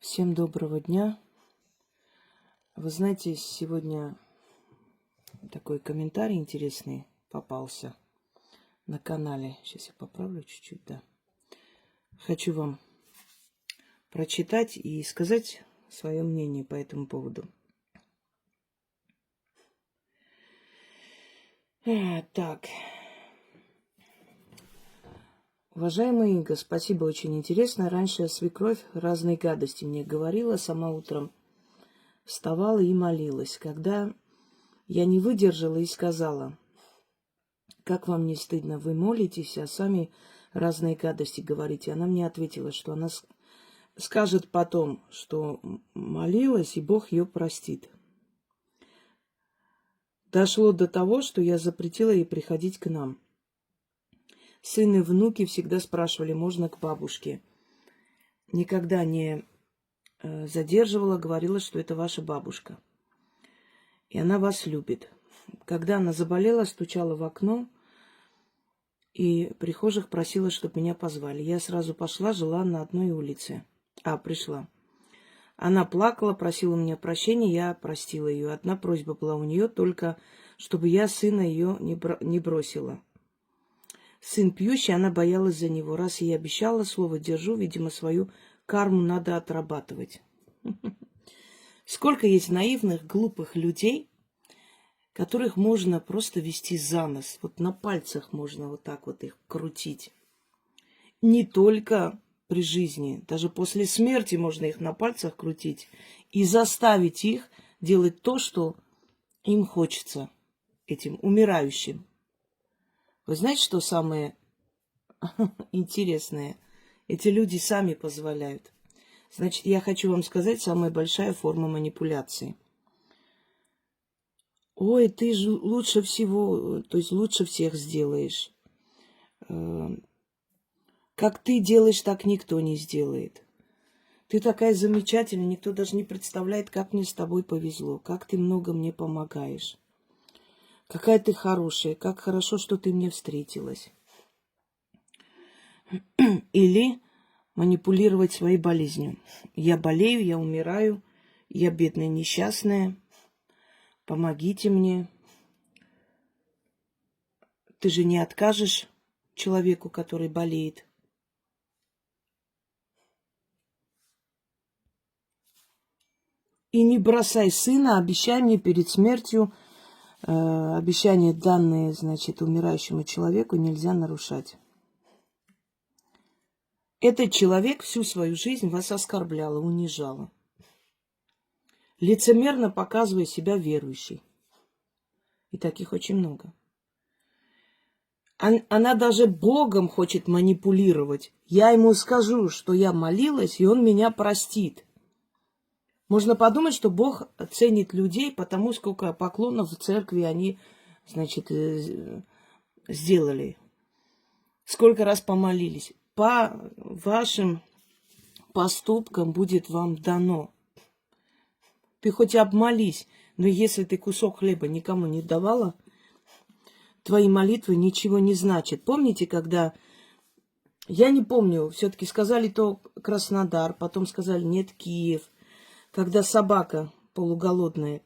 Всем доброго дня. Вы знаете, сегодня такой комментарий интересный попался на канале. Сейчас я поправлю чуть-чуть, да. Хочу вам прочитать и сказать свое мнение по этому поводу. Так. Уважаемый Инга, спасибо, очень интересно. Раньше свекровь разные гадости мне говорила, сама утром вставала и молилась. Когда я не выдержала и сказала: как вам не стыдно, вы молитесь, а сами разные гадости говорите. Она мне ответила, что она скажет потом, что молилась, и Бог ее простит. Дошло до того, что я запретила ей приходить к нам. Сын и внуки всегда спрашивали, можно к бабушке. Никогда не задерживала, говорила, что это ваша бабушка. И она вас любит. Когда она заболела, стучала в окно, и прихожих просила, чтобы меня позвали. Я сразу пошла, жила на одной улице. Пришла. Она плакала, просила у меня прощения, я простила ее. Одна просьба была у нее, только чтобы я сына ее не бросила. Сын пьющий, она боялась за него. Раз я обещала, слово держу, видимо, свою карму надо отрабатывать. Сколько есть наивных, глупых людей, которых можно просто вести за нос. Вот на пальцах можно вот так вот их крутить. Не только при жизни, даже после смерти можно их на пальцах крутить и заставить их делать то, что им хочется, этим умирающим. Вы знаете, что самое интересное? Эти люди сами позволяют. Значит, я хочу вам сказать, самая большая форма манипуляции. Ой, ты же лучше всего, то есть лучше всех сделаешь. Как ты делаешь, так никто не сделает. Ты такая замечательная, никто даже не представляет, как мне с тобой повезло, как ты много мне помогаешь. Какая ты хорошая, как хорошо, что ты мне встретилась. Или манипулировать своей болезнью. Я болею, я умираю, я бедная, несчастная. Помогите мне. Ты же не откажешь человеку, который болеет. И не бросай сына, обещай мне перед смертью, обещания данные, значит, умирающему человеку нельзя нарушать. Этот человек всю свою жизнь вас оскорблял, унижал, лицемерно показывая себя верующей. И таких очень много. Она даже Богом хочет манипулировать. Я ему скажу, что я молилась, и он меня простит. Можно подумать, что Бог ценит людей, потому сколько поклонов в церкви они, значит, сделали. Сколько раз помолились. По вашим поступкам будет вам дано. Ты хоть и обмолись, но если ты кусок хлеба никому не давала, твои молитвы ничего не значат. Помните, когда... Я не помню, все-таки сказали то Краснодар, потом сказали нет, Киев. Когда собака полуголодная,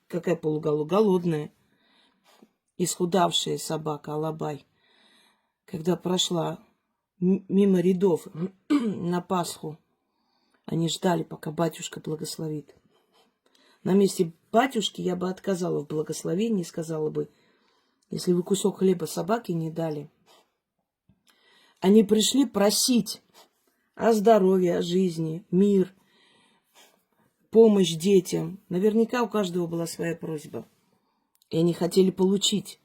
какая голодная, исхудавшая собака, алабай, когда прошла мимо рядов на Пасху, они ждали, пока батюшка благословит. На месте батюшки я бы отказала в благословении и сказала бы, если вы кусок хлеба собаке не дали. Они пришли просить о здоровье, о жизни, мир, помощь детям. Наверняка у каждого была своя просьба. И они хотели получить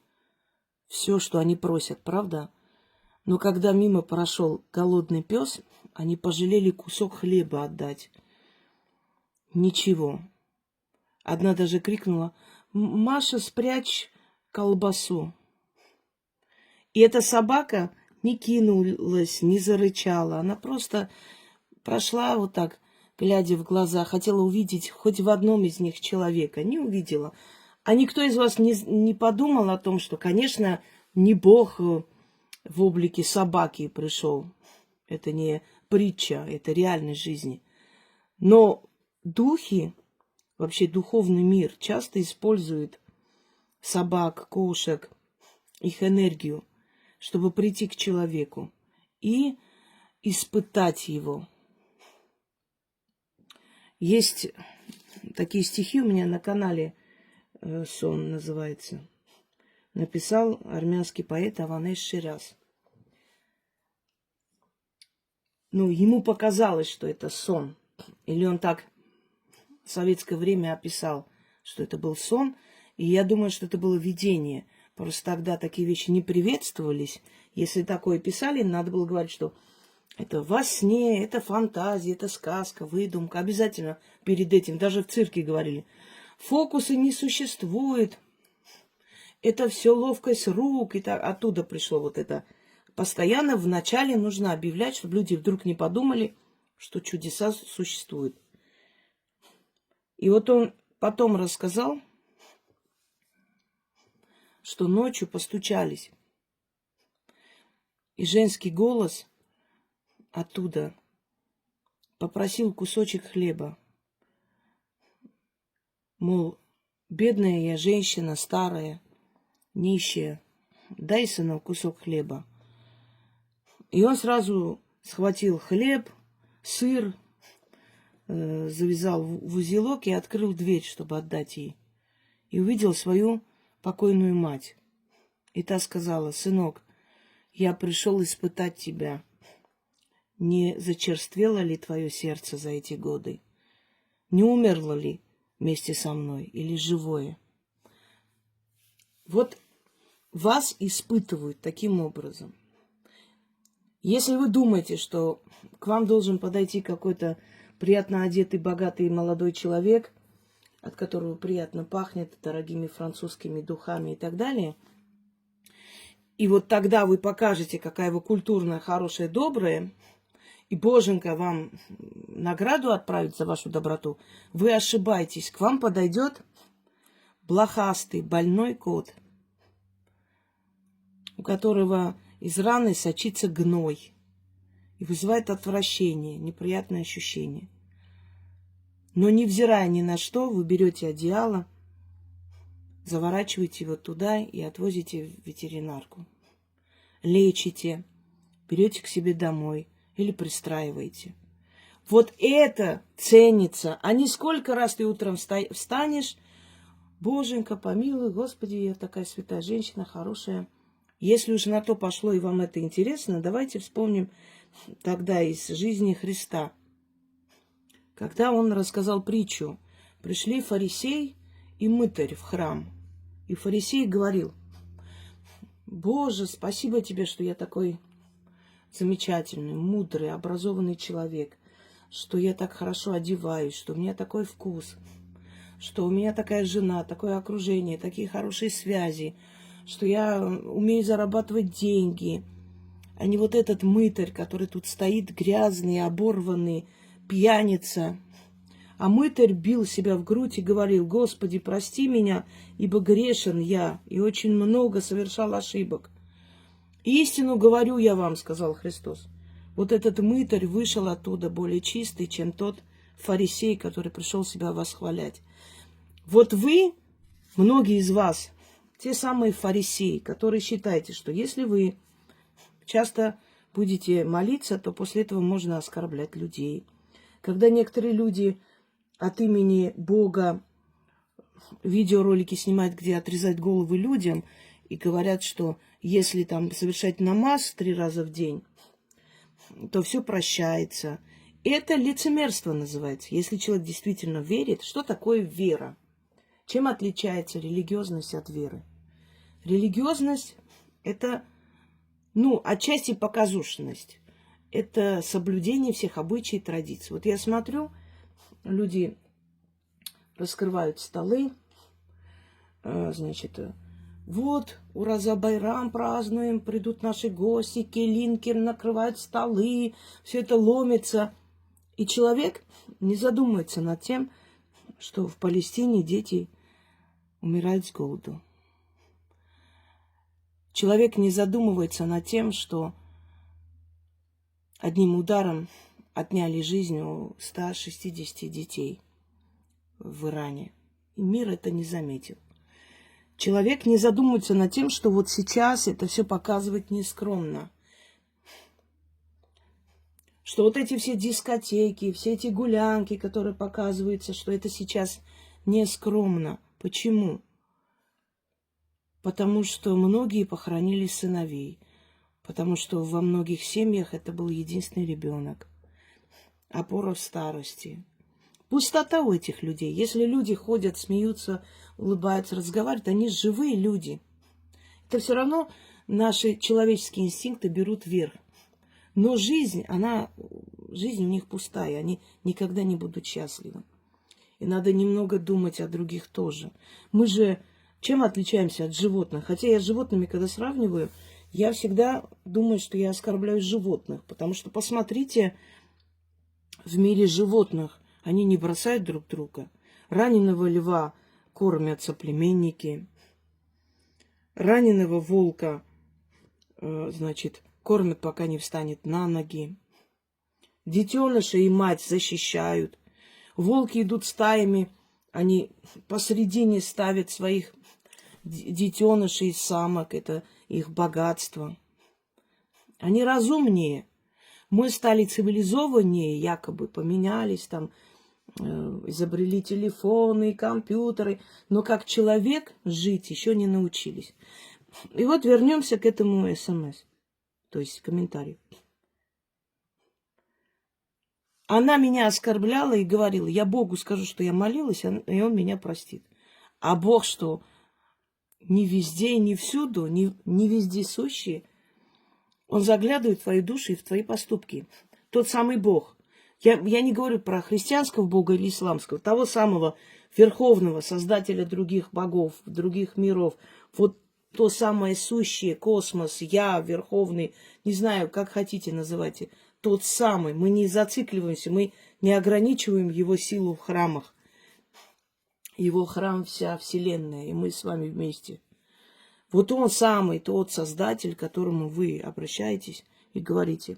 все, что они просят, правда? Но когда мимо прошел голодный пес, они пожалели кусок хлеба отдать. Ничего. Одна даже крикнула: «Маша, спрячь колбасу». И эта собака не кинулась, не зарычала. Она просто прошла вот так, глядя в глаза, хотела увидеть хоть в одном из них человека. Не увидела. А никто из вас не подумал о том, что, конечно, не Бог в облике собаки пришел. Это не притча, это реальность жизни. Но духи, вообще духовный мир, часто используют собак, кошек, их энергию, чтобы прийти к человеку и испытать его. Есть такие стихи у меня на канале, «Сон» называется. Написал армянский поэт Аванеш Шираз. Ну, ему показалось, что это сон. Или он так в советское время описал, что это был сон. И я думаю, что это было видение. Просто тогда такие вещи не приветствовались. Если такое писали, надо было говорить, что это во сне, это фантазия, это сказка, выдумка. Обязательно перед этим, даже в цирке говорили, фокусы не существует. Это все ловкость рук. И так, оттуда пришло вот это. Постоянно вначале нужно объявлять, чтобы люди вдруг не подумали, что чудеса существуют. И вот он потом рассказал, что ночью постучались. И женский голос оттуда попросил кусочек хлеба. Мол, бедная я женщина, старая, нищая, дай, сынок, кусок хлеба. И он сразу схватил хлеб, сыр, завязал в узелок и открыл дверь, чтобы отдать ей. И увидел свою покойную мать. И та сказала: сынок, я пришел испытать тебя. Не зачерствело ли твое сердце за эти годы? Не умерло ли вместе со мной или живое? Вот вас испытывают таким образом. Если вы думаете, что к вам должен подойти какой-то приятно одетый, богатый молодой человек, от которого приятно пахнет дорогими французскими духами и так далее, и вот тогда вы покажете, какая вы культурная, хорошая, добрая, и Боженька вам награду отправит за вашу доброту, вы ошибаетесь. К вам подойдет блохастый, больной кот, у которого из раны сочится гной и вызывает отвращение, неприятное ощущение. Но невзирая ни на что, вы берете одеяло, заворачиваете его туда и отвозите в ветеринарку. Лечите, берете к себе домой или пристраиваете. Вот это ценится. А не сколько раз ты утром встанешь, Боженька, помилуй, Господи, я такая святая женщина, хорошая. Если уж на то пошло и вам это интересно, давайте вспомним тогда из жизни Христа. Когда он рассказал притчу, пришли фарисей и мытарь в храм. И фарисей говорил: Боже, спасибо тебе, что я такой замечательный, мудрый, образованный человек, что я так хорошо одеваюсь, что у меня такой вкус, что у меня такая жена, такое окружение, такие хорошие связи, что я умею зарабатывать деньги, а не вот этот мытарь, который тут стоит грязный, оборванный, пьяница. А мытарь бил себя в грудь и говорил: Господи, прости меня, ибо грешен я, и очень много совершал ошибок. Истину говорю я вам, сказал Христос. Вот этот мытарь вышел оттуда более чистый, чем тот фарисей, который пришел себя восхвалять. Вот вы, многие из вас, те самые фарисеи, которые считаете, что если вы часто будете молиться, то после этого можно оскорблять людей. Когда некоторые люди от имени Бога видеоролики снимают, где отрезать головы людям, и говорят, что если там совершать намаз 3 раза в день, то все прощается. Это лицемерство называется. Если человек действительно верит, что такое вера? Чем отличается религиозность от веры? Религиозность – это, отчасти показушность. Это соблюдение всех обычаев и традиций. Вот я смотрю, люди раскрывают столы, вот, Ураза Байрам празднуем, придут наши гости, келинки накрывают столы, все это ломится. И человек не задумывается над тем, что в Палестине дети умирают с голоду. Человек не задумывается над тем, что одним ударом отняли жизнь у 160 детей в Иране. И мир это не заметил. Человек не задумывается над тем, что вот сейчас это все показывает нескромно. Что вот эти все дискотеки, все эти гулянки, которые показываются, что это сейчас нескромно. Почему? Потому что многие похоронили сыновей. Потому что во многих семьях это был единственный ребенок. Опора в старости. Пустота у этих людей. Если люди ходят, смеются, улыбаются, разговаривают, они живые люди. Это все равно наши человеческие инстинкты берут верх. Но жизнь у них пустая. Они никогда не будут счастливы. И надо немного думать о других тоже. Мы же чем отличаемся от животных? Хотя я с животными, когда сравниваю, я всегда думаю, что я оскорбляю животных. Потому что посмотрите, в мире животных они не бросают друг друга. Раненого льва кормят соплеменники. Раненого волка, кормят, пока не встанет на ноги. Детеныша и мать защищают. Волки идут стаями, они посредине ставят своих детенышей и самок. Это их богатство. Они разумнее. Мы стали цивилизованнее, якобы поменялись, там, изобрели телефоны, компьютеры, но как человек жить еще не научились. И вот вернемся к этому СМС, то есть комментарию. Она меня оскорбляла и говорила, я Богу скажу, что я молилась, и Он меня простит. А Бог что, не везде и не всюду, не везде сущий, Он заглядывает в твои души и в твои поступки. Тот самый Бог. Я не говорю про христианского Бога или исламского, того самого верховного, создателя других богов, других миров. Вот то самое сущее, космос, я, верховный, не знаю, как хотите называйте, тот самый. Мы не зацикливаемся, мы не ограничиваем его силу в храмах. Его храм вся вселенная, и мы с вами вместе. Вот он самый тот создатель, к которому вы обращаетесь и говорите.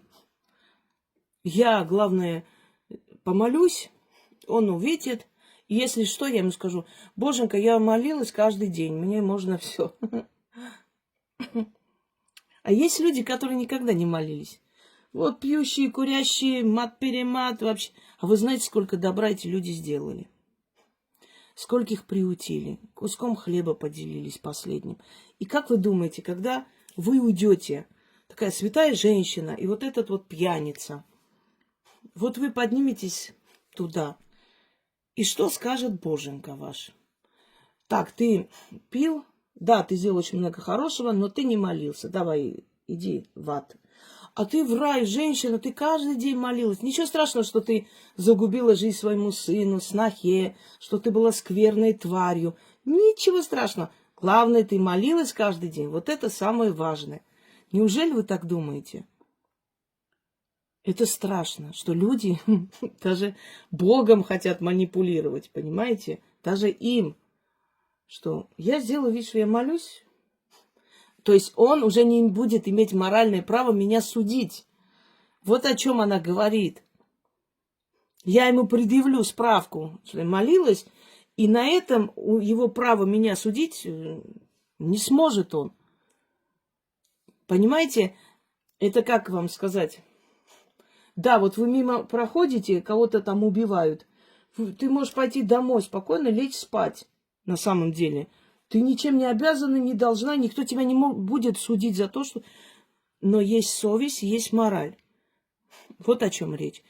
Я, главное, помолюсь, он увидит. И если что, я ему скажу, Боженька, я молилась каждый день, мне можно все. А есть люди, которые никогда не молились. Вот пьющие, курящие, мат-перемат вообще. А вы знаете, сколько добра эти люди сделали? Сколько их приутили, куском хлеба поделились последним. И как вы думаете, когда вы уйдете, такая святая женщина, и вот этот вот пьяница, вот вы подниметесь туда, и что скажет Боженька ваш? Так, ты пил, да, ты сделал очень много хорошего, но ты не молился, давай, иди в ад. А ты в рай, женщина, ты каждый день молилась. Ничего страшного, что ты загубила жизнь своему сыну, снохе, что ты была скверной тварью. Ничего страшного. Главное, ты молилась каждый день. Вот это самое важное. Неужели вы так думаете? Это страшно, что люди даже Богом хотят манипулировать, понимаете? Даже им. Что я сделаю вид, что я молюсь. То есть он уже не будет иметь моральное право меня судить. Вот о чем она говорит. Я ему предъявлю справку, что я молилась, и на этом его право меня судить не сможет он. Понимаете, это как вам сказать? Да, вот вы мимо проходите, кого-то там убивают. Ты можешь пойти домой, спокойно лечь спать на самом деле. Ты ничем не обязана, не должна, никто тебя не будет судить за то, что... Но есть совесть, есть мораль. Вот о чем речь.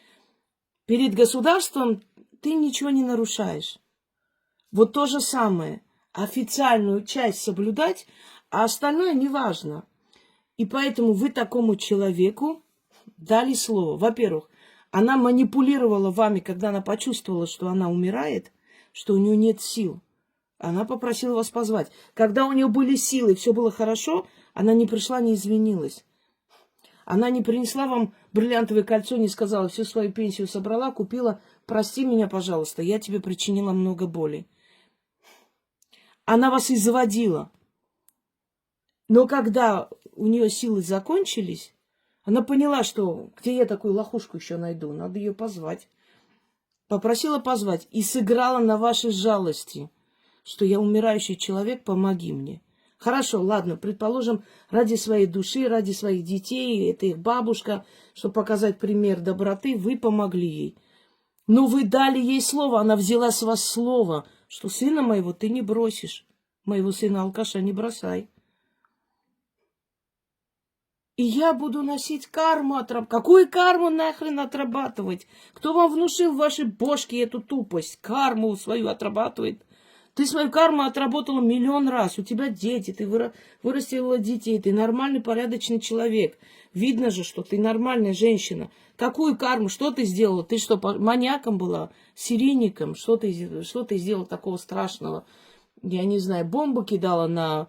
Перед государством ты ничего не нарушаешь. Вот то же самое. Официальную часть соблюдать, а остальное неважно. И поэтому вы такому человеку дали слово. Во-первых, она манипулировала вами, когда она почувствовала, что она умирает, что у нее нет сил. Она попросила вас позвать. Когда у нее были силы, все было хорошо, она не пришла, не извинилась. Она не принесла вам бриллиантовое кольцо, не сказала, всю свою пенсию собрала, купила. Прости меня, пожалуйста, я тебе причинила много боли. Она вас изводила. Но когда у нее силы закончились, Она поняла, что где я такую лохушку еще найду, надо ее позвать. Попросила позвать и сыграла на вашей жалости, что я умирающий человек, помоги мне. Хорошо, ладно, предположим, ради своей души, ради своих детей, это их бабушка, чтобы показать пример доброты, вы помогли ей. Но вы дали ей слово, она взяла с вас слово, что сына моего ты не бросишь. Моего сына алкаша не бросай. И я буду носить карму отрабатывать. Какую карму нахрен отрабатывать? Кто вам внушил в вашей бошке эту тупость? Карму свою отрабатывает. Ты свою карму отработала миллион раз. У тебя дети, ты вырастила детей. Ты нормальный, порядочный человек. Видно же, что ты нормальная женщина. Какую карму? Что ты сделала? Ты что, маньяком была? Серийником? Что ты сделала такого страшного? Я не знаю, бомбу кидала на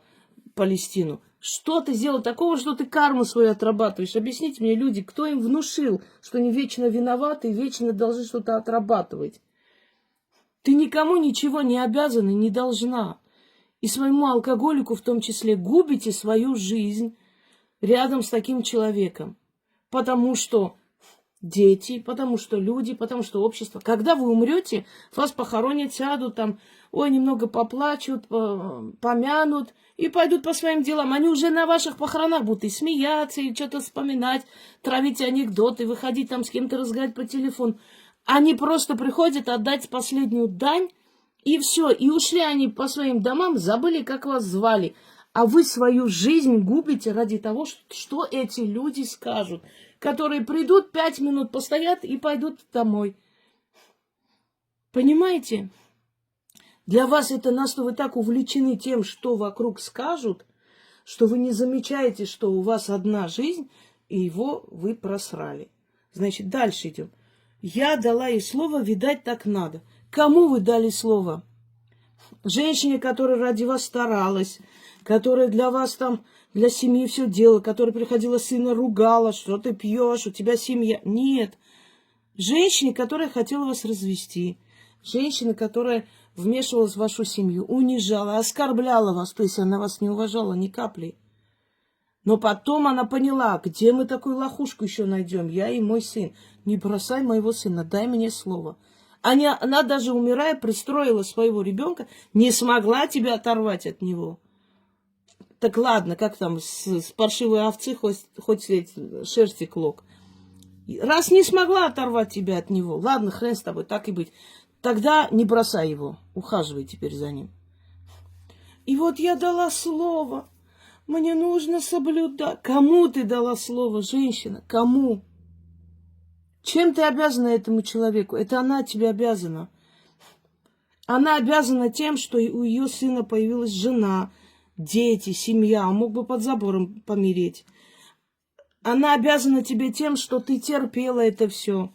Палестину. Что ты сделал такого, что ты карму свою отрабатываешь? Объясните мне, люди, кто им внушил, что они вечно виноваты и вечно должны что-то отрабатывать? Ты никому ничего не обязана, не должна. И своему алкоголику в том числе губите свою жизнь рядом с таким человеком. Потому что дети, потому что люди, потому что общество. Когда вы умрете, вас похоронят, сядут там, ой, немного поплачут, помянут и пойдут по своим делам. Они уже на ваших похоронах будут и смеяться, и что-то вспоминать, травить анекдоты, выходить там с кем-то разговаривать по телефону. Они просто приходят отдать последнюю дань, и все. И ушли они по своим домам, забыли, как вас звали. А вы свою жизнь губите ради того, что эти люди скажут, которые придут, 5 минут постоят и пойдут домой. Понимаете? Для вас это настолько вы так увлечены тем, что вокруг скажут, что вы не замечаете, что у вас одна жизнь, и его вы просрали. Значит, дальше идем. Я дала ей слово, видать, так надо. Кому вы дали слово? Женщине, которая ради вас старалась, которая для вас там, для семьи все делала, которая приходила сына, ругала, что ты пьешь, у тебя семья. Нет. Женщине, которая хотела вас развести. Женщина, которая вмешивалась в вашу семью, унижала, оскорбляла вас. То есть она вас не уважала ни капли. Но потом она поняла, где мы такую лохушку еще найдем, я и мой сын. Не бросай моего сына, дай мне слово. Она даже умирая пристроила своего ребенка, не смогла тебя оторвать от него. Так ладно, как там с паршивой овцы хоть шерсти клок. Раз не смогла оторвать тебя от него, ладно, хрен с тобой, так и быть. Тогда не бросай его, ухаживай теперь за ним. И вот я дала слово. Мне нужно соблюдать. Кому ты дала слово, женщина? Кому? Чем ты обязана этому человеку? Это она тебе обязана. Она обязана тем, что у ее сына появилась жена, дети, семья. Он мог бы под забором помереть. Она обязана тебе тем, что ты терпела это все.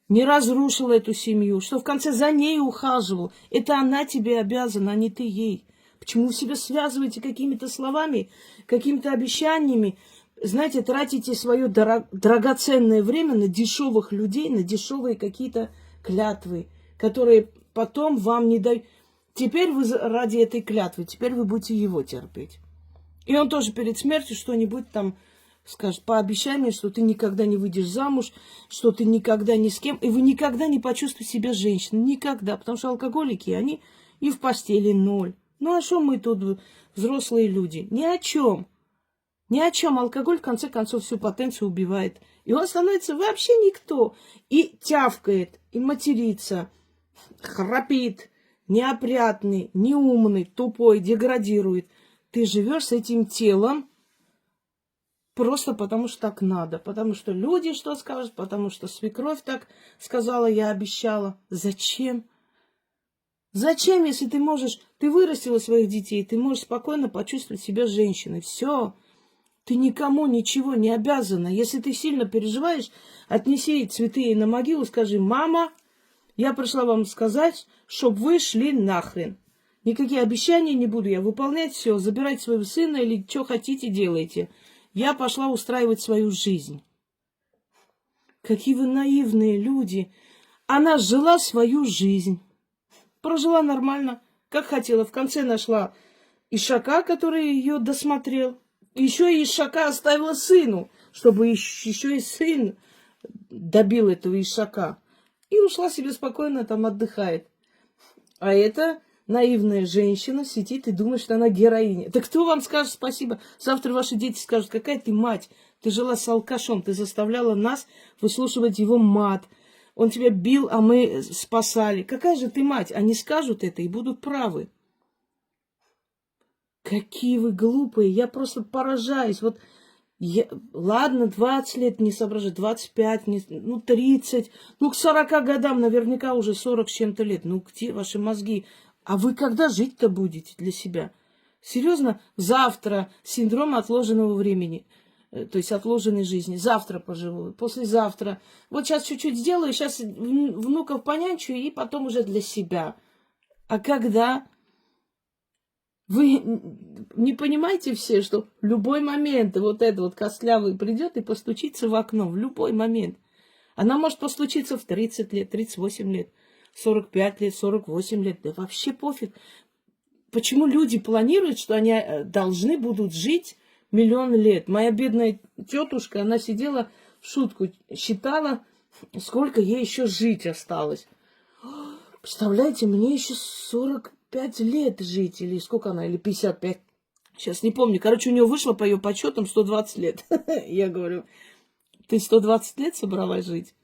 Не разрушила эту семью. Что в конце за ней ухаживал. Это она тебе обязана, а не ты ей. Почему вы себя связываете какими-то словами, какими-то обещаниями? Знаете, тратите свое драгоценное время на дешевых людей, на дешевые какие-то клятвы, которые потом вам не дают. Теперь вы ради этой клятвы, теперь вы будете его терпеть. И он тоже перед смертью что-нибудь там скажет: пообещай мне, что ты никогда не выйдешь замуж, что ты никогда ни с кем, и вы никогда не почувствуете себя женщиной. Никогда. Потому что алкоголики, они и в постели ноль. Ну, а что мы тут, взрослые люди? Ни о чем. Ни о чем. Алкоголь, в конце концов, всю потенцию убивает. И он становится вообще никто. И тявкает, и матерится, храпит, неопрятный, неумный, тупой, деградирует. Ты живешь с этим телом просто потому, что так надо. Потому что люди что скажут, потому что свекровь так сказала, я обещала. Зачем? Зачем, если ты можешь, ты вырастила своих детей, ты можешь спокойно почувствовать себя женщиной. Все. Ты никому ничего не обязана. Если ты сильно переживаешь, отнеси цветы ей на могилу, скажи: мама, я пришла вам сказать, чтобы вы шли нахрен. Никакие обещания не буду я выполнять, все, забирать своего сына или что хотите делайте. Я пошла устраивать свою жизнь. Какие вы наивные люди. Она жила свою жизнь. Прожила нормально, как хотела. В конце нашла ишака, который ее досмотрел. Еще и ишака оставила сыну, чтобы еще и сын добил этого ишака. И ушла себе спокойно, там отдыхает. А эта наивная женщина сидит и думает, что она героиня. Да кто вам скажет спасибо? Завтра ваши дети скажут, какая ты мать. Ты жила с алкашом, ты заставляла нас выслушивать его мат. Он тебя бил, а мы спасали. Какая же ты мать? Они скажут это и будут правы. Какие вы глупые. Я просто поражаюсь. Вот ладно, 20 лет не соображать, 25, ну 30, ну к 40 годам наверняка уже 40 с чем-то лет. Ну где ваши мозги? А вы когда жить-то будете для себя? Серьезно? Завтра синдром отложенного времени, то есть отложенной жизни. Завтра поживу, послезавтра. Вот сейчас чуть-чуть сделаю, сейчас внуков понянчу и потом уже для себя. А когда? Вы не понимаете все, что в любой момент вот это вот костлявый придет и постучится в окно, в любой момент. Она может постучиться в 30 лет, 38 лет, 45 лет, 48 лет. Да вообще пофиг. Почему люди планируют, что они должны будут жить 1 000 000 лет? Моя бедная тетушка, она сидела в шутку, считала, сколько ей еще жить осталось. Представляете, мне еще 45 лет жить, или сколько она, или 55. Сейчас не помню. Короче, у нее вышло по ее подсчетам 120 лет. Я говорю, ты 120 лет собралась жить?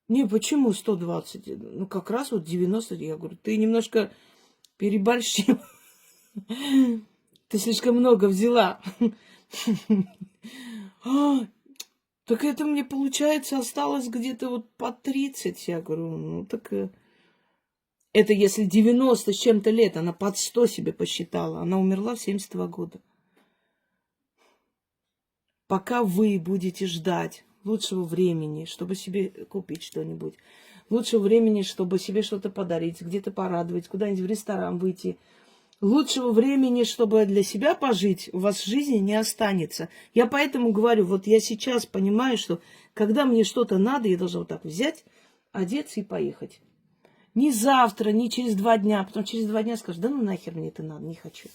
Не, почему 120? Ну, как раз вот 90. Я говорю, ты немножко переборщила. Ты слишком много взяла. Так это мне, получается, осталось где-то вот по 30. Я говорю, ну, так... Это если 90 с чем-то лет, она под 100 себе посчитала. Она умерла в 72 года. Пока вы будете ждать лучшего времени, чтобы себе купить что-нибудь, лучшего времени, чтобы себе что-то подарить, где-то порадовать, куда-нибудь в ресторан выйти, лучшего времени, чтобы для себя пожить, у вас в жизни не останется. Я поэтому говорю, вот я сейчас понимаю, что когда мне что-то надо, я должна вот так взять, одеться и поехать. Ни завтра, ни через 2 дня. Потом через 2 дня скажешь, да ну нахер мне это надо, не хочу.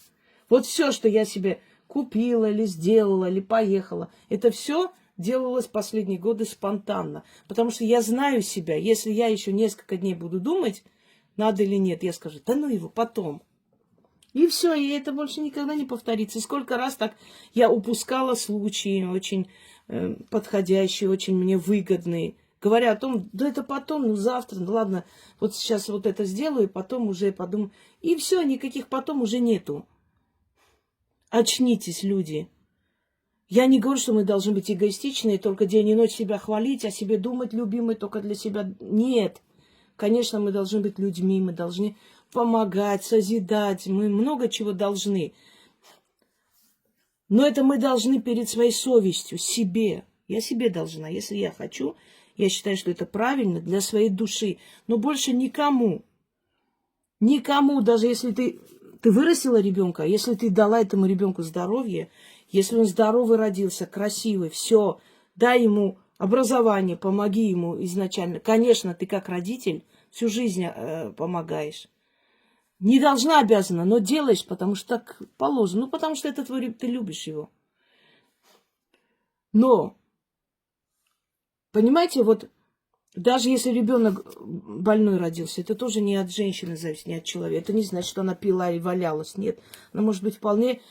Вот все, что я себе купила или сделала, или поехала, это все делалось последние годы спонтанно. Потому что я знаю себя. Если я еще несколько дней буду думать, надо или нет, я скажу, да ну его, потом. И все, и это больше никогда не повторится. И сколько раз так я упускала случаи очень подходящие, очень мне выгодные. Говоря о том, да это потом, ну завтра, ну ладно, вот сейчас вот это сделаю, потом уже подумаю. И все, никаких потом уже нету. Очнитесь, люди. Я не говорю, что мы должны быть эгоистичны, только день и ночь себя хвалить, о себе думать, любимый, только для себя. Нет. Конечно, мы должны быть людьми, мы должны помогать, созидать, мы много чего должны. Но это мы должны перед своей совестью, себе. Я себе должна, если я хочу... Я считаю, что это правильно для своей души. Но больше никому. Никому, даже если ты вырастила ребенка, если ты дала этому ребенку здоровье, если он здоровый родился, красивый, все, дай ему образование, помоги ему изначально. Конечно, ты как родитель всю жизнь помогаешь. Не должна, обязана, но делаешь, потому что так положено. Ну, потому что это ты любишь его. Но... Понимаете, вот даже если ребенок больной родился, это тоже не от женщины зависит, не от человека. Это не значит, что она пила и валялась. Нет, она может быть вполне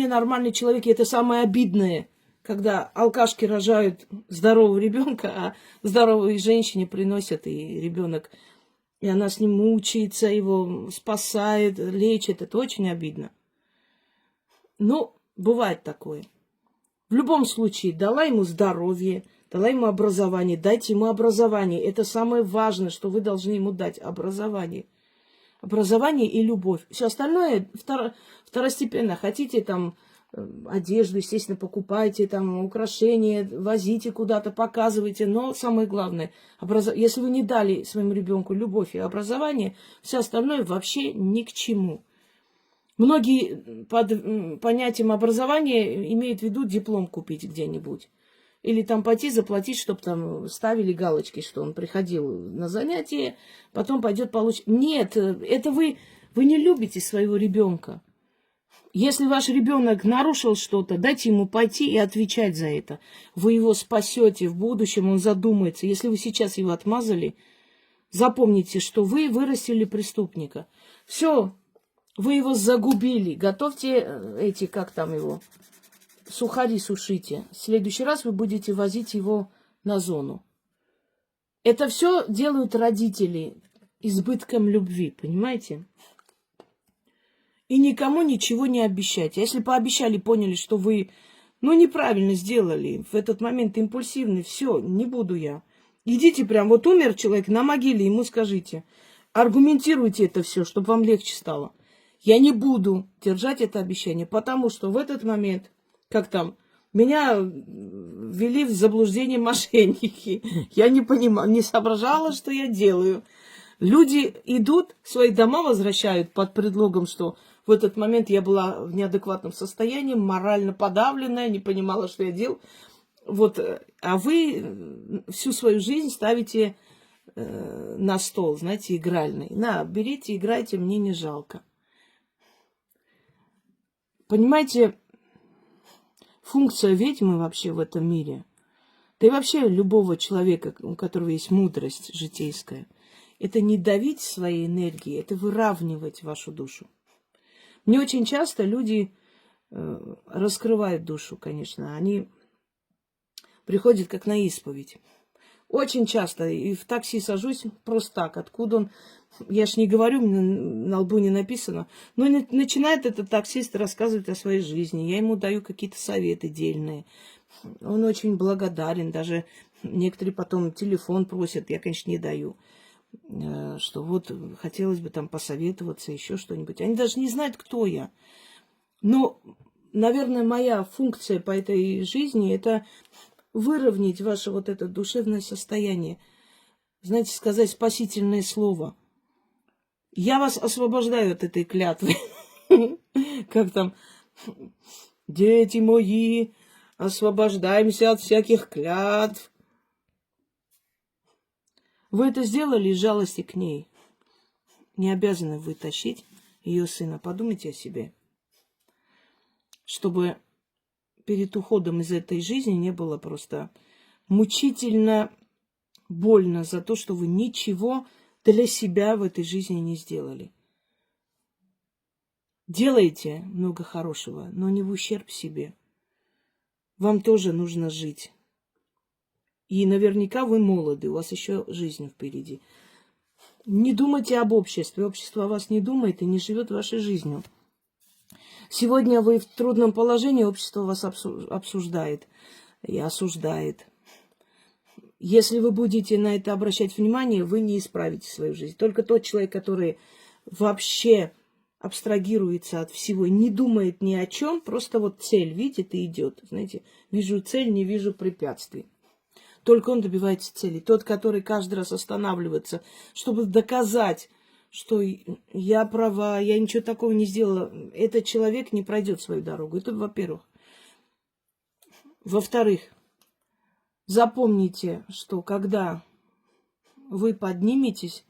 нормальный человек. И это самое обидное, когда алкашки рожают здорового ребенка, а здоровой женщине приносят и ребенок, и она с ним мучается, его спасает, лечит. Это очень обидно. Но бывает такое. В любом случае, дала ему здоровье, дала ему образование, дайте ему образование. Это самое важное, что вы должны ему дать. Образование. Образование и любовь. Все остальное второстепенно. Хотите там одежду, естественно, покупайте, там украшения, возите куда-то, показывайте. Но самое главное, если вы не дали своему ребенку любовь и образование, все остальное вообще ни к чему. Многие под понятием образования имеют в виду диплом купить где-нибудь. Или там пойти заплатить, чтобы там ставили галочки, что он приходил на занятия, потом пойдет получить. Нет, это вы не любите своего ребенка. Если ваш ребенок нарушил что-то, дайте ему пойти и отвечать за это. Вы его спасете в будущем, он задумается. Если вы сейчас его отмазали, запомните, что вы вырастили преступника. Все, вы его загубили. Готовьте эти, как там его, сухари сушите. В следующий раз вы будете возить его на зону. Это все делают родители избытком любви, понимаете? И никому ничего не обещайте. Если пообещали, поняли, что вы, неправильно сделали, в этот момент импульсивный, все, не буду я. Идите прям, вот умер человек, на могиле ему скажите. Аргументируйте это все, чтобы вам легче стало. Я не буду держать это обещание, потому что в этот момент, как там, меня ввели в заблуждение мошенники. Я не понимала, не соображала, что я делаю. Люди идут, свои дома возвращают под предлогом, что в этот момент я была в неадекватном состоянии, морально подавленная, не понимала, что я делаю. Вот, а вы всю свою жизнь ставите на стол, знаете, игральный. На, берите, играйте, мне не жалко. Понимаете, функция ведьмы вообще в этом мире, да и вообще любого человека, у которого есть мудрость житейская, это не давить своей энергией, это выравнивать вашу душу. Мне очень часто люди раскрывают душу, конечно. Они приходят как на исповедь. Очень часто. И в такси сажусь просто так. Откуда он? Я ж не говорю, на лбу не написано. Но начинает этот таксист рассказывать о своей жизни. Я ему даю какие-то советы дельные. Он очень благодарен. Даже некоторые потом телефон просят. Я, конечно, не даю. Что вот хотелось бы там посоветоваться, еще что-нибудь. Они даже не знают, кто я. Но, наверное, моя функция по этой жизни – это выровнять ваше вот это душевное состояние. Знаете, сказать спасительное слово. Я вас освобождаю от этой клятвы. Как там? Дети мои, освобождаемся от всяких клятв. Вы это сделали из жалости к ней. Не обязаны вы тащить ее сына. Подумайте о себе. Чтобы перед уходом из этой жизни не было просто мучительно больно за то, что вы ничего для себя в этой жизни не сделали. Делайте много хорошего, но не в ущерб себе. Вам тоже нужно жить. И наверняка вы молоды, у вас еще жизнь впереди. Не думайте об обществе. Общество о вас не думает и не живет вашей жизнью. Сегодня вы в трудном положении, общество вас обсуждает и осуждает. Если вы будете на это обращать внимание, вы не исправите свою жизнь. Только тот человек, который вообще абстрагируется от всего, не думает ни о чем, просто вот цель видит и идет. Знаете, вижу цель, не вижу препятствий. Только он добивается цели. Тот, который каждый раз останавливается, чтобы доказать, что я права, я ничего такого не сделала, этот человек не пройдет свою дорогу. Это во-первых. Во-вторых, запомните, что когда вы подниметесь,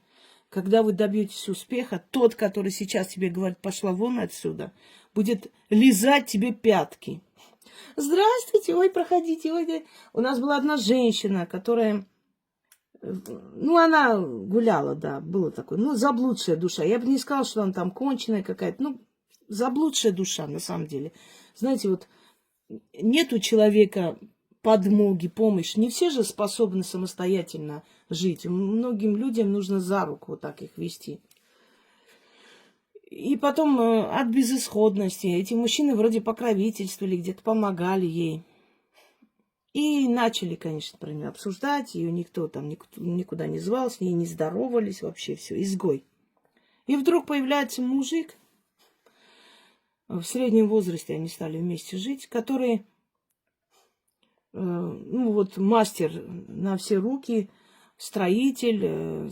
когда вы добьетесь успеха, тот, который сейчас тебе говорит, пошла вон отсюда, будет лизать тебе пятки. Здравствуйте, ой, проходите. Ой. У нас была одна женщина, которая, она гуляла, да, было такое, заблудшая душа. Я бы не сказала, что она там конченая какая-то, заблудшая душа, на самом деле. Знаете, вот нет у человека подмоги, помощи. Не все же способны самостоятельно жить. Многим людям нужно за руку вот так их вести. И потом от безысходности. Эти мужчины вроде покровительствовали, где-то помогали ей. И начали, конечно, про нее обсуждать. Ее никто там никуда не звал, с ней не здоровались. Вообще все, изгой. И вдруг появляется мужик. В среднем возрасте они стали вместе жить. Который, мастер на все руки. Строитель,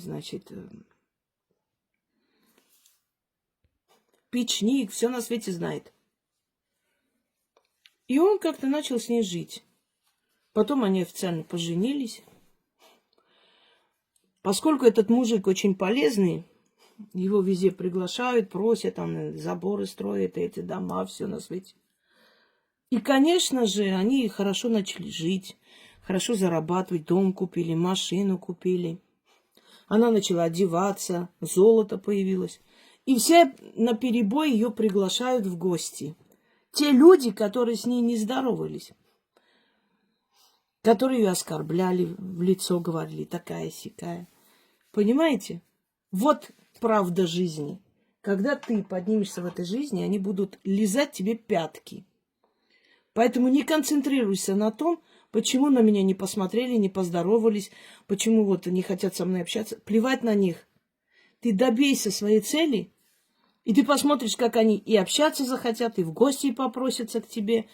печник, все на свете знает. И он как-то начал с ней жить. Потом они официально поженились. Поскольку этот мужик очень полезный, Его везде приглашают, просят, там заборы строят, эти дома, все на свете. И, конечно же, они хорошо начали жить, хорошо зарабатывать, дом купили, машину купили. Она начала одеваться, золото появилось. И все наперебой ее приглашают в гости. Те люди, которые с ней не здоровались, которые ее оскорбляли, в лицо говорили, такая-сякая. Понимаете? Вот правда жизни. Когда ты поднимешься в этой жизни, они будут лизать тебе пятки. Поэтому не концентрируйся на том, почему на меня не посмотрели, не поздоровались, почему вот не хотят со мной общаться. Плевать на них. Ты добейся своей цели, и ты посмотришь, как они и общаться захотят, и в гости попросятся к тебе,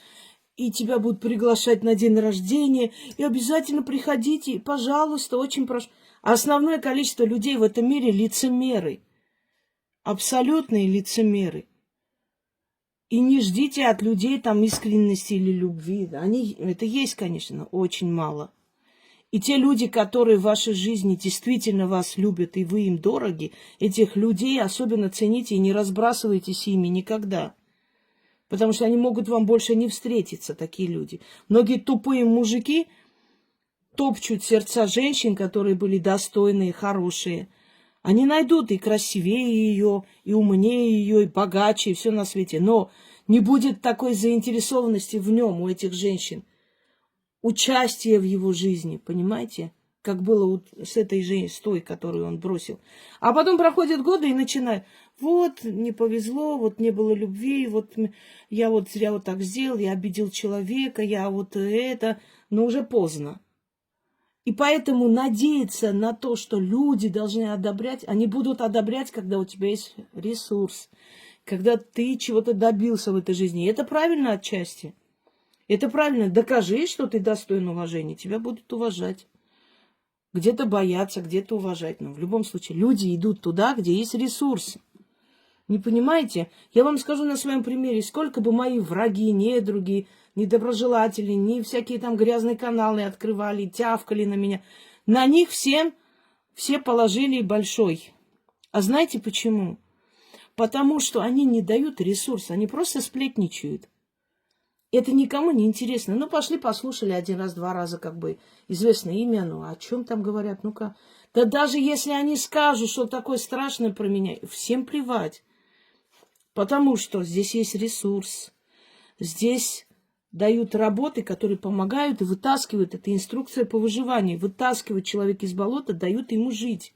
и тебя будут приглашать на день рождения, и обязательно приходите, пожалуйста, очень прошу. А основное количество людей в этом мире лицемеры. Абсолютные лицемеры. И не ждите от людей там искренности или любви. Это есть, конечно, очень мало. И те люди, которые в вашей жизни действительно вас любят, и вы им дороги, этих людей особенно цените и не разбрасывайтесь ими никогда. Потому что они могут вам больше не встретиться, такие люди. Многие тупые мужики топчут сердца женщин, которые были достойные, хорошие. Они найдут и красивее ее, и умнее ее, и богаче, и все на свете. Но не будет такой заинтересованности в нем у этих женщин. Участие в его жизни, понимаете? Как было с этой женщиной, с той, которую он бросил. А потом проходят годы и начинают. Вот, не повезло, вот не было любви, вот я вот зря вот так сделал, я обидел человека, я вот это. Но уже поздно. И поэтому надеяться на то, что люди должны одобрять, они будут одобрять, когда у тебя есть ресурс, когда ты чего-то добился в этой жизни. И это правильно отчасти. Это правильно. Докажи, что ты достоин уважения. Тебя будут уважать. Где-то бояться, где-то уважать. Но в любом случае люди идут туда, где есть ресурс. Не понимаете? Я вам скажу на своем примере. Сколько бы мои враги, недруги, недоброжелатели, не всякие там грязные каналы открывали, тявкали на меня. На них все положили большой. А знаете почему? Потому что они не дают ресурс. Они просто сплетничают. Это никому не интересно. Ну, пошли, послушали один раз, два раза, как бы, известное имя. Ну, о чем там говорят? Ну-ка. Да даже если они скажут, что такое страшное про меня, всем плевать. Потому что здесь есть ресурс. Здесь дают работы, которые помогают и вытаскивают. Это инструкция по выживанию. Вытаскивают человека из болота, дают ему жить.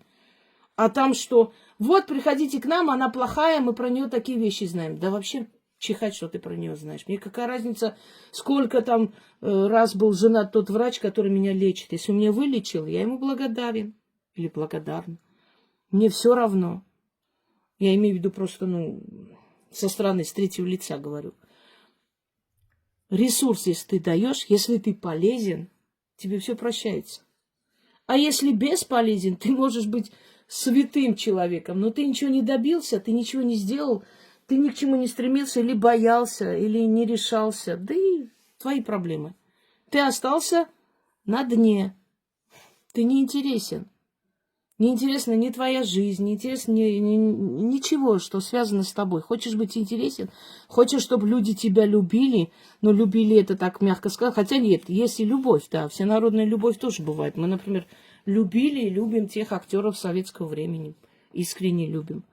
А там что? Вот, приходите к нам, она плохая, мы про нее такие вещи знаем. Да вообще... Чихать, что ты про нее знаешь. Мне какая разница, сколько там раз был женат тот врач, который меня лечит. Если он меня вылечил, я ему благодарен или благодарна. Мне все равно. Я имею в виду просто, со стороны, с третьего лица говорю. Ресурс, если ты даешь, если ты полезен, тебе все прощается. А если бесполезен, ты можешь быть святым человеком, но ты ничего не добился, ты ничего не сделал, ты ни к чему не стремился, или боялся, или не решался. Да и твои проблемы. Ты остался на дне. Ты не интересен. Не интересна ни твоя жизнь, не интересно ничего, что связано с тобой. Хочешь быть интересен, хочешь, чтобы люди тебя любили, но любили это так мягко сказать. Хотя нет, есть и любовь, да, всенародная любовь тоже бывает. Мы, например, любили и любим тех актеров советского времени. Искренне любим.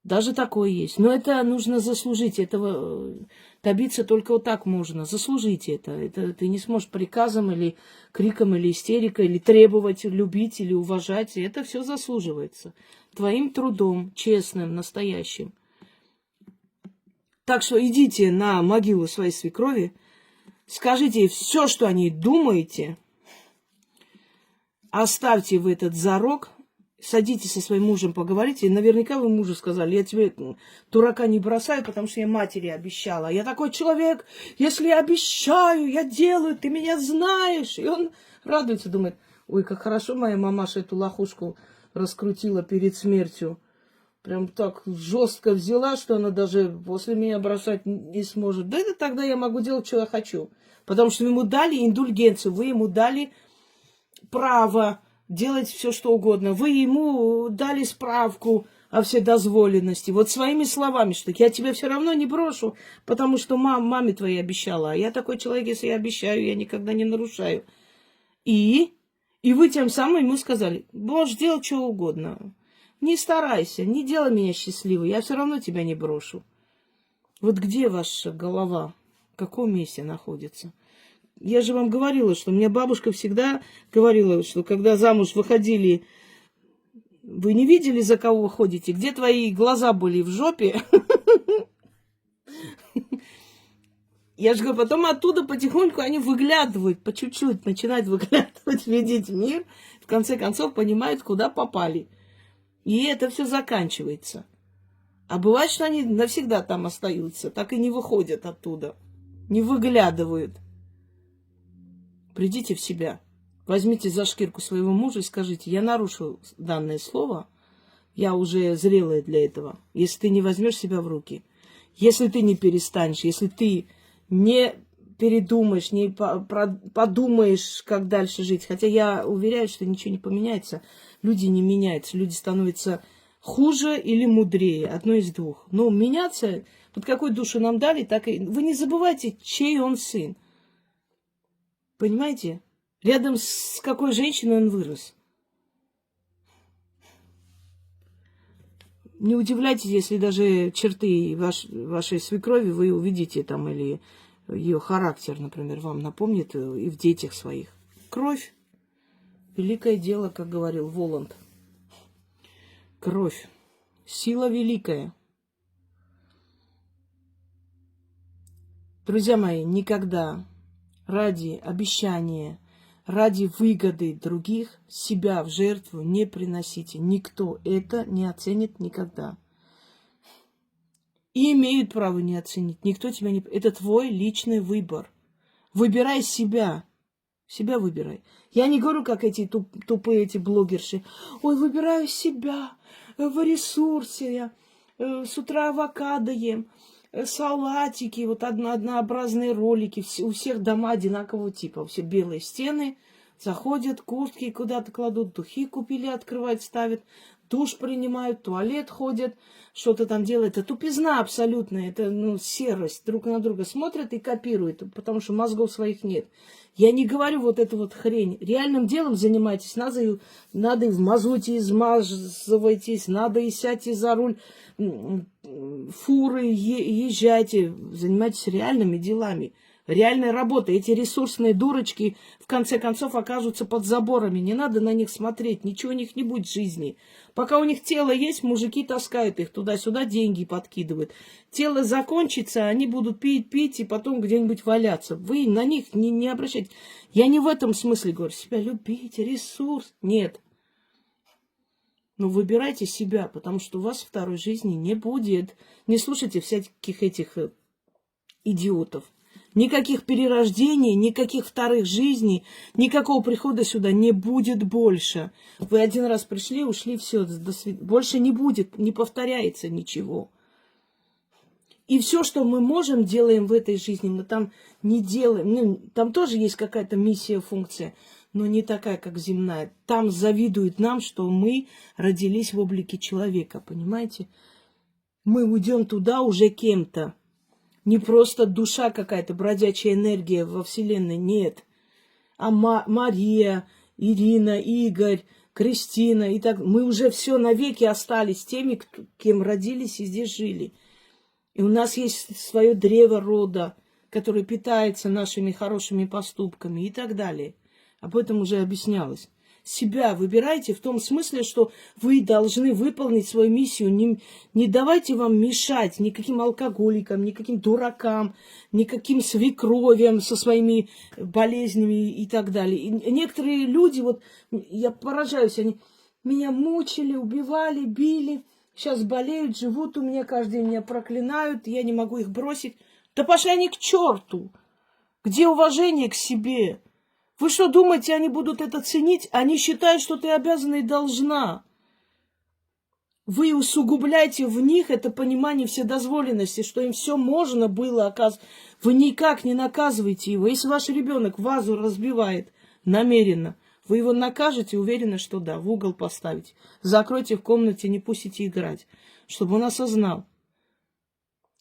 Даже такое есть. Но это нужно заслужить. Этого добиться только вот так можно. Заслужить это. Это ты не сможешь приказом или криком, или истерикой, или требовать, любить, или уважать. Это все заслуживается. Твоим трудом, честным, настоящим. Так что идите на могилу своей свекрови, скажите ей все, что о ней думаете, оставьте в этот зарок. Садитесь со своим мужем, поговорите. И наверняка вы мужу сказали, я тебе дурака не бросаю, потому что я матери обещала. Я такой человек, если я обещаю, я делаю, ты меня знаешь. И он радуется, думает, ой, как хорошо моя мамаша эту лохушку раскрутила перед смертью. Прям так жестко взяла, что она даже после меня бросать не сможет. Да это тогда я могу делать, что я хочу. Потому что ему дали индульгенцию, вы ему дали право делать все, что угодно. Вы ему дали справку о вседозволенности. Вот своими словами, что я тебя все равно не брошу, потому что маме твоей обещала. А я такой человек, если я обещаю, я никогда не нарушаю. И вы тем самым ему сказали, можешь делать что угодно. Не старайся, не делай меня счастливой, я все равно тебя не брошу. Вот где ваша голова? В каком месте находится? Я же вам говорила, что у меня бабушка всегда говорила, что когда замуж выходили, вы не видели, за кого вы ходите? Где твои глаза были в жопе? Я же говорю, потом оттуда потихоньку они выглядывают, по чуть-чуть начинают выглядывать, видеть мир. В конце концов понимают, куда попали. И это все заканчивается. А бывает, что они навсегда там остаются, так и не выходят оттуда, не выглядывают. Придите в себя, возьмите за шкирку своего мужа и скажите, я нарушил данное слово, я уже зрелая для этого. Если ты не возьмешь себя в руки, если ты не перестанешь, если ты не передумаешь, не подумаешь, как дальше жить. Хотя я уверяю, что ничего не поменяется. Люди не меняются, люди становятся хуже или мудрее, одно из двух. Но меняться, вот какую душу нам дали, так и... Вы не забывайте, чей он сын. Понимаете? Рядом с какой женщиной он вырос. Не удивляйтесь, если даже черты вашей свекрови вы увидите там, или ее характер, например, вам напомнит и в детях своих. Кровь. Великое дело, как говорил Воланд. Кровь. Сила великая. Друзья мои, никогда ради обещания, ради выгоды других себя в жертву не приносите. Никто это не оценит никогда. И имеют право не оценить. Никто тебя не... Это твой личный выбор. Выбирай себя. Себя выбирай. Я не говорю, как эти тупые эти блогерши. Ой, выбираю себя в ресурсе. Я с утра авокадо ем, салатики, вот однообразные ролики. У всех дома одинакового типа. Все белые стены. Заходят, куртки куда-то кладут, духи купили, открывают, ставят, душ принимают, туалет ходят, что-то там делают. Это тупизна абсолютная, это серость. Друг на друга смотрят и копируют, потому что мозгов своих нет. Я не говорю вот эту вот хрень. Реальным делом занимайтесь. Надо и в мазуте измазывайтесь, надо и сядьте за руль фуры, езжайте. Занимайтесь реальными делами. Реальной работой. Эти ресурсные дурочки в конце концов окажутся под заборами. Не надо на них смотреть. Ничего у них не будет в жизни. Пока у них тело есть, мужики таскают их туда-сюда, деньги подкидывают. Тело закончится, они будут пить и потом где-нибудь валяться. Вы на них не обращайте. Я не в этом смысле говорю. Себя любите, ресурс. Нет. Но выбирайте себя, потому что у вас второй жизни не будет. Не слушайте всяких этих идиотов. Никаких перерождений, никаких вторых жизней, никакого прихода сюда не будет больше. Вы один раз пришли, ушли, все, больше не будет, не повторяется ничего. И все, что мы можем, делаем в этой жизни, мы там не делаем. Там тоже есть какая-то миссия, функция, но не такая, как земная. Там завидуют нам, что мы родились в облике человека, понимаете? Мы уйдем туда уже кем-то. Не просто душа какая-то, бродячая энергия во Вселенной, нет. А Мария, Ирина, Игорь, Кристина и так. Мы уже все навеки остались теми, кем родились и здесь жили. И у нас есть свое древо рода, которое питается нашими хорошими поступками и так далее. Об этом уже объяснялось. Себя выбирайте в том смысле, что вы должны выполнить свою миссию. Не давайте вам мешать никаким алкоголикам, никаким дуракам, никаким свекровям со своими болезнями и так далее. И некоторые люди, вот я поражаюсь, они меня мучили, убивали, били, сейчас болеют, живут у меня, каждый день меня проклинают, я не могу их бросить. Да пошли они к черту! Где уважение к себе? Вы что думаете, они будут это ценить? Они считают, что ты обязана и должна. Вы усугубляете в них это понимание вседозволенности, что им все можно было оказывать. Вы никак не наказываете его. Если ваш ребенок вазу разбивает намеренно, Вы его накажете, уверена, что да, в угол поставите. Закройте в комнате, не пустите играть, чтобы он осознал.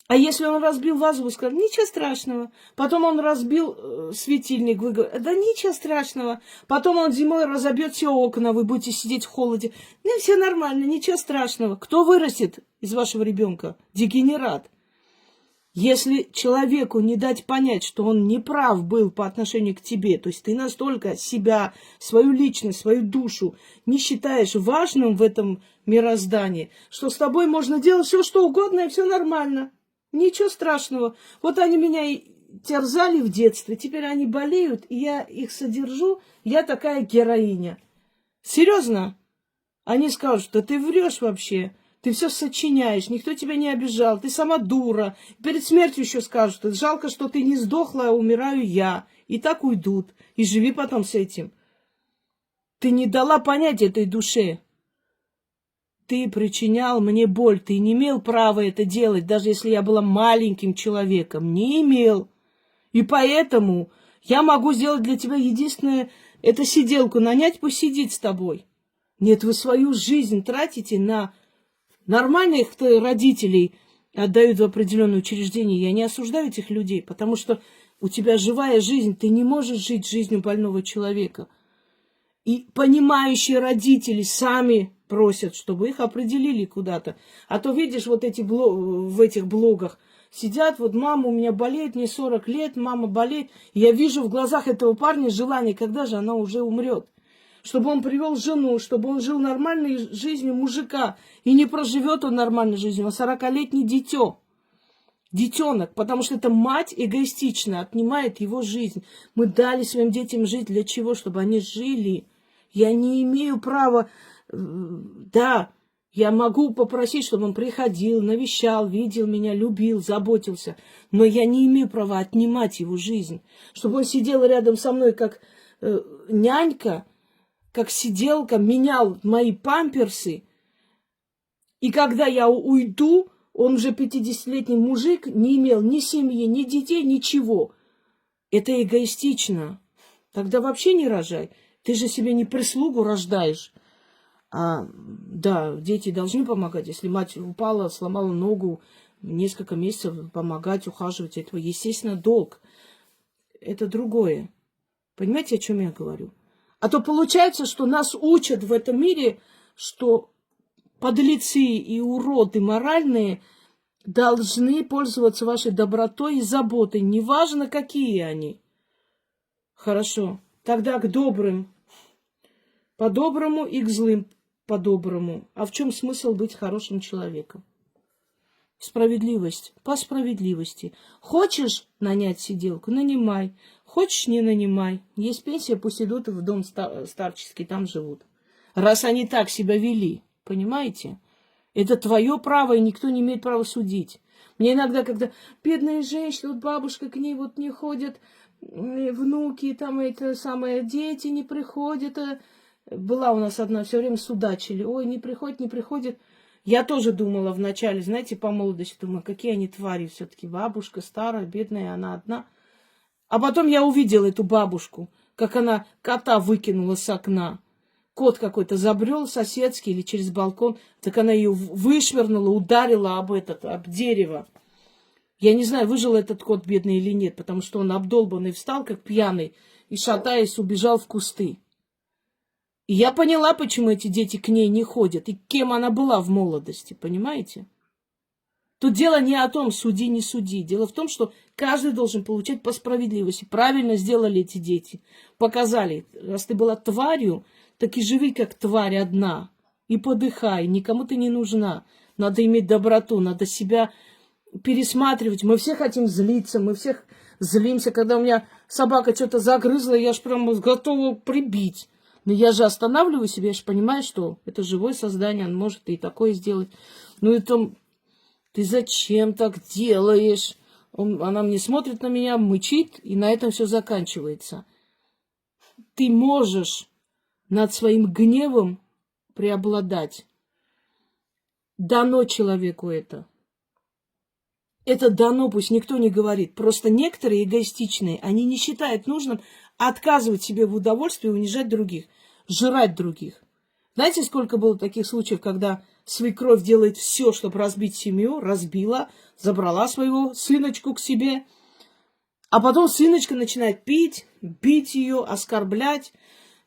А если он разбил вазу, вы скажете, ничего страшного. Потом он разбил светильник, вы говорите, да ничего страшного. Потом он зимой разобьет все окна, вы будете сидеть в холоде. Ну, все нормально, ничего страшного. Кто вырастет из вашего ребенка? Дегенерат. Если человеку не дать понять, что он неправ был по отношению к тебе, то есть ты настолько себя, свою личность, свою душу не считаешь важным в этом мироздании, что с тобой можно делать все, что угодно, и все нормально. Ничего страшного. Вот они меня и терзали в детстве, теперь они болеют, и я их содержу, я такая героиня. Серьезно? Они скажут, что ты врешь вообще, ты все сочиняешь, никто тебя не обижал, ты сама дура. Перед смертью еще скажут, жалко, что ты не сдохла, а умираю я. И так уйдут, и живи потом с этим. Ты не дала понять этой душе. Ты причинял мне боль, ты не имел права это делать, даже если я была маленьким человеком. Не имел. И поэтому я могу сделать для тебя единственное, это сиделку нанять, посидеть с тобой. Нет, вы свою жизнь тратите на нормальных родителей, отдают в определенное учреждение. Я не осуждаю этих людей, потому что у тебя живая жизнь, ты не можешь жить жизнью больного человека. И понимающие родители сами просят, чтобы их определили куда-то. А то, видишь, вот эти в этих блогах сидят, вот мама у меня болеет, мне 40 лет, мама болеет. И я вижу в глазах этого парня желание, когда же она уже умрет. Чтобы он привел жену, чтобы он жил нормальной жизнью мужика. И не проживет он нормальной жизнью, а 40-летний детенок, потому что эта мать эгоистично отнимает его жизнь. Мы дали своим детям жить для чего? Чтобы они жили. Я не имею права, да, я могу попросить, чтобы он приходил, навещал, видел меня, любил, заботился, но я не имею права отнимать его жизнь. Чтобы он сидел рядом со мной как нянька, как сиделка, менял мои памперсы, и когда я уйду, он уже 50-летний мужик, не имел ни семьи, ни детей, ничего. Это эгоистично. Тогда вообще не рожай. Ты же себе не прислугу рождаешь. Да, дети должны помогать. Если мать упала, сломала ногу, несколько месяцев помогать, ухаживать. Это, естественно, долг. Это другое. Понимаете, о чем я говорю? А то получается, что нас учат в этом мире, что подлецы и уроды моральные должны пользоваться вашей добротой и заботой, неважно, какие они. Хорошо. Тогда к добрым по-доброму и к злым по-доброму. А в чем смысл быть хорошим человеком? Справедливость. По справедливости. Хочешь нанять сиделку? Нанимай. Хочешь, не нанимай. Есть пенсия, пусть идут в дом старческий, там живут. Раз они так себя вели, понимаете? Это твое право, и никто не имеет права судить. Мне иногда, когда бедные женщины, вот бабушка к ней вот не ходят, внуки, там это самое, дети не приходят. Была у нас одна, все время судачили. Ой, не приходит, не приходит. Я тоже думала вначале, знаете, по молодости, думаю, какие они твари все-таки. Бабушка старая, бедная, она одна. А потом я увидела эту бабушку, как она кота выкинула с окна. Кот какой-то забрел соседский или через балкон, так она ее вышвырнула, ударила об дерево. Я не знаю, выжил этот кот бедный или нет, потому что он обдолбанный встал, как пьяный, и, шатаясь, убежал в кусты. И я поняла, почему эти дети к ней не ходят, и кем она была в молодости, понимаете? Тут дело не о том, суди, не суди. Дело в том, что каждый должен получать по справедливости. Правильно сделали эти дети. Показали, раз ты была тварью, так и живи как тварь одна. И подыхай, никому ты не нужна. Надо иметь доброту, надо себя пересматривать. Мы все хотим злиться, мы всех злимся. Когда у меня собака что-то загрызла, я ж прям готова прибить. Но я же останавливаю себя, я же понимаю, что это живое создание, он может и такое сделать. Ну это ты зачем так делаешь? Она мне смотрит на меня, мычит, и на этом все заканчивается. Ты можешь над своим гневом преобладать. Дано человеку это. Это дано, пусть никто не говорит. Просто некоторые эгоистичные, они не считают нужным отказывать себе в удовольствии унижать других, жрать других. Знаете, сколько было таких случаев, когда свекровь делает все, чтобы разбить семью, разбила, забрала своего сыночку к себе, а потом сыночка начинает пить, бить ее, оскорблять.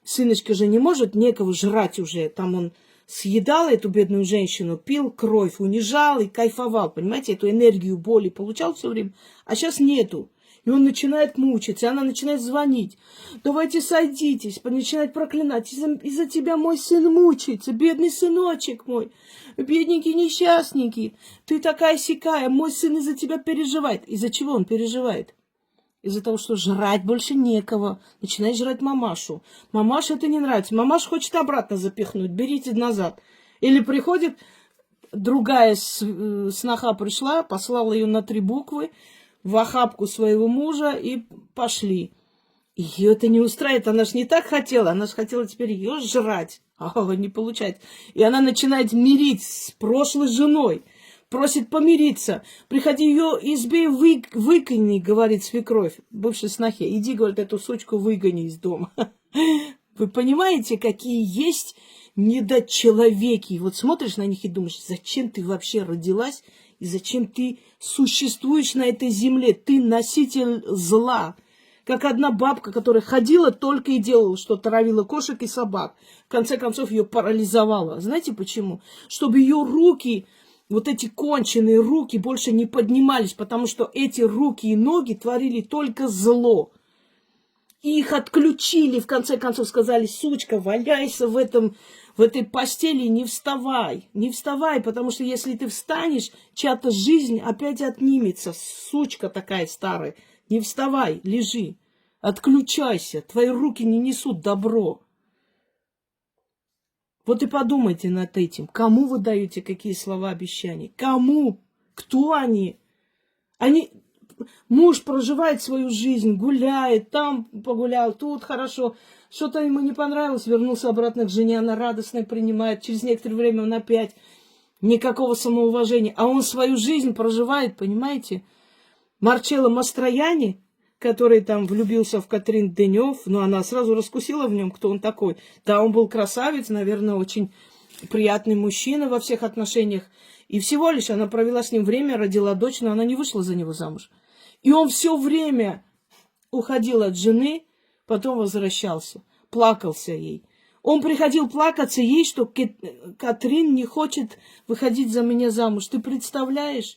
Сыночка же не может, некого жрать уже. Там он съедал эту бедную женщину, пил кровь, унижал и кайфовал. Понимаете, эту энергию боли получал все время, а сейчас нету. И он начинает мучиться, и она начинает звонить. Давайте сойдитесь, начинает проклинать. Из-за тебя мой сын мучается, бедный сыночек мой, бедненький несчастненький. Ты такая сякая, мой сын из-за тебя переживает. Из-за чего он переживает? Из-за того, что жрать больше некого. Начинает жрать мамашу. Мамаше это не нравится. Мамаша хочет обратно запихнуть. Берите назад. Или приходит другая сноха пришла, послала ее на 3 буквы в охапку своего мужа и пошли. Ее это не устраивает. Она же не так хотела. Она же хотела теперь ее жрать. А не получается. И она начинает мирить с прошлой женой. Просит помириться. Приходи ее избей, выкини, говорит свекровь, бывшей снохе. Иди, говорит, эту сучку выгони из дома. Вы понимаете, какие есть недочеловеки? Вот смотришь на них и думаешь, зачем ты вообще родилась и зачем ты существуешь на этой земле? Ты носитель зла. Как одна бабка, которая ходила только и делала, что травила кошек и собак. В конце концов, ее парализовала. Знаете почему? Чтобы ее руки... Вот эти конченые руки больше не поднимались, потому что эти руки и ноги творили только зло. И их отключили, в конце концов сказали, сучка, валяйся в этой постели, не вставай. Не вставай, потому что если ты встанешь, чья-то жизнь опять отнимется. Сучка такая старая. Не вставай, лежи, отключайся, твои руки не несут добро. Вот и подумайте над этим. Кому вы даете какие слова обещаний? Кому? Кто они? Муж проживает свою жизнь, гуляет, там погулял, тут хорошо. Что-то ему не понравилось, вернулся обратно к жене, она радостно принимает. Через некоторое время он опять никакого самоуважения. А он свою жизнь проживает, понимаете? Марчелло Мастроянни, который там влюбился в Катрин Денев, но она сразу раскусила в нем, кто он такой. Да, он был красавец, наверное, очень приятный мужчина во всех отношениях. И всего лишь она провела с ним время, родила дочь, но она не вышла за него замуж. И он все время уходил от жены, потом возвращался, плакался ей. Он приходил плакаться ей, что Катрин не хочет выходить за меня замуж. Ты представляешь?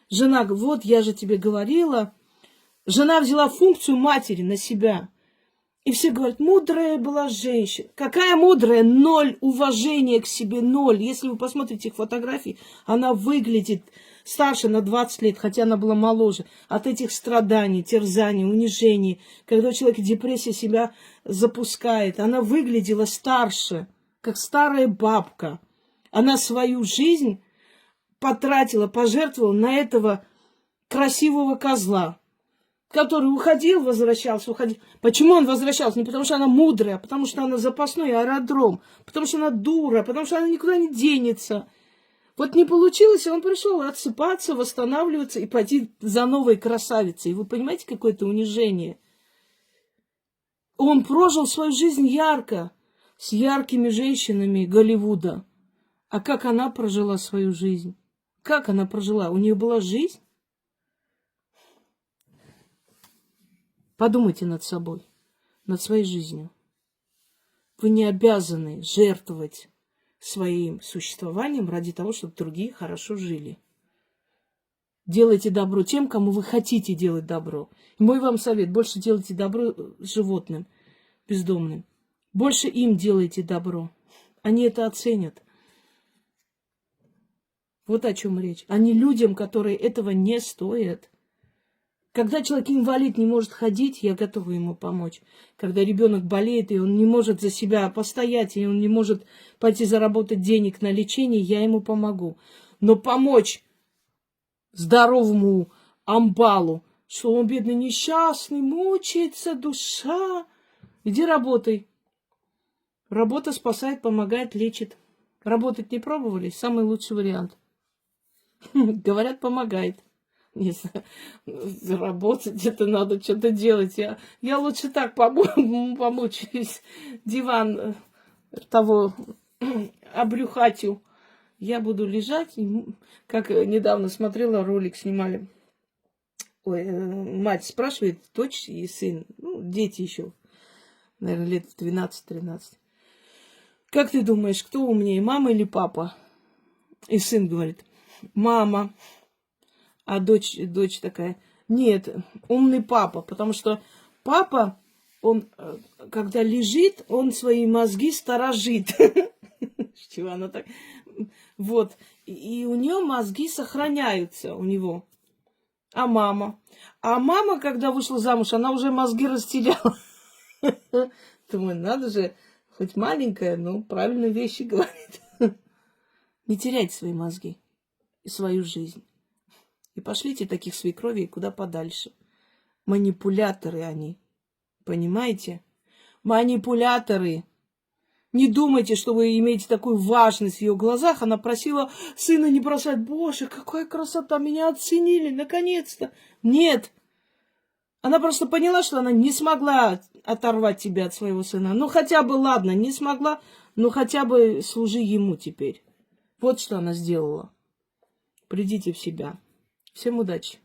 Жена, вот я же тебе говорила. Жена взяла функцию матери на себя. И все говорят, мудрая была женщина. Какая мудрая? 0 уважения к себе, 0. Если вы посмотрите их фотографии, она выглядит старше на 20 лет, хотя она была моложе. От этих страданий, терзаний, унижений, когда человек депрессия себя запускает, она выглядела старше, как старая бабка. Она свою жизнь потратила, пожертвовала на этого красивого козла, который уходил, возвращался, уходил. Почему он возвращался? Не потому что она мудрая, а потому что она запасной аэродром, потому что она дура, потому что она никуда не денется. Вот не получилось, и он пришел отсыпаться, восстанавливаться и пойти за новой красавицей. И вы понимаете, какое это унижение? Он прожил свою жизнь ярко, с яркими женщинами Голливуда. А как она прожила свою жизнь? Как она прожила? У нее была жизнь? Подумайте над собой, над своей жизнью. Вы не обязаны жертвовать своим существованием ради того, чтобы другие хорошо жили. Делайте добро тем, кому вы хотите делать добро. И мой вам совет, больше делайте добро животным, бездомным. Больше им делайте добро. Они это оценят. Вот о чем речь. А не людям, которые этого не стоят. Когда человек инвалид не может ходить, я готова ему помочь. Когда ребенок болеет, и он не может за себя постоять, и он не может пойти заработать денег на лечение, я ему помогу. Но помочь здоровому амбалу, что он бедный несчастный, мучается душа. Иди работай. Работа спасает, помогает, лечит. Работать не пробовали? Самый лучший вариант. Говорят, помогает. не знаю, заработать это надо, что-то делать. Я лучше так помучаюсь, диван того обрюхатью. Я буду лежать, как недавно смотрела ролик, снимали. Ой, мать спрашивает, дочь и сын, ну, дети еще, наверное, лет 12-13. Как ты думаешь, кто умнее, мама или папа? И сын говорит, мама. А дочь такая, нет, умный папа, потому что папа, он, когда лежит, он свои мозги сторожит. Чего она так? Вот. И у нее мозги сохраняются, у него. А мама? А мама, когда вышла замуж, она уже мозги растеряла. Думаю, надо же, хоть маленькая, но правильные вещи говорит. Не теряйте свои мозги и свою жизнь. И пошлите таких свекровей куда подальше. Манипуляторы они. Понимаете? Манипуляторы. Не думайте, что вы имеете такую важность в ее глазах. Она просила сына не бросать. Боже, какая красота, меня оценили, наконец-то. Нет. Она просто поняла, что она не смогла оторвать тебя от своего сына. Ну, хотя бы, ладно, не смогла, но хотя бы служи ему теперь. Вот что она сделала. Придите в себя. Всем удачи.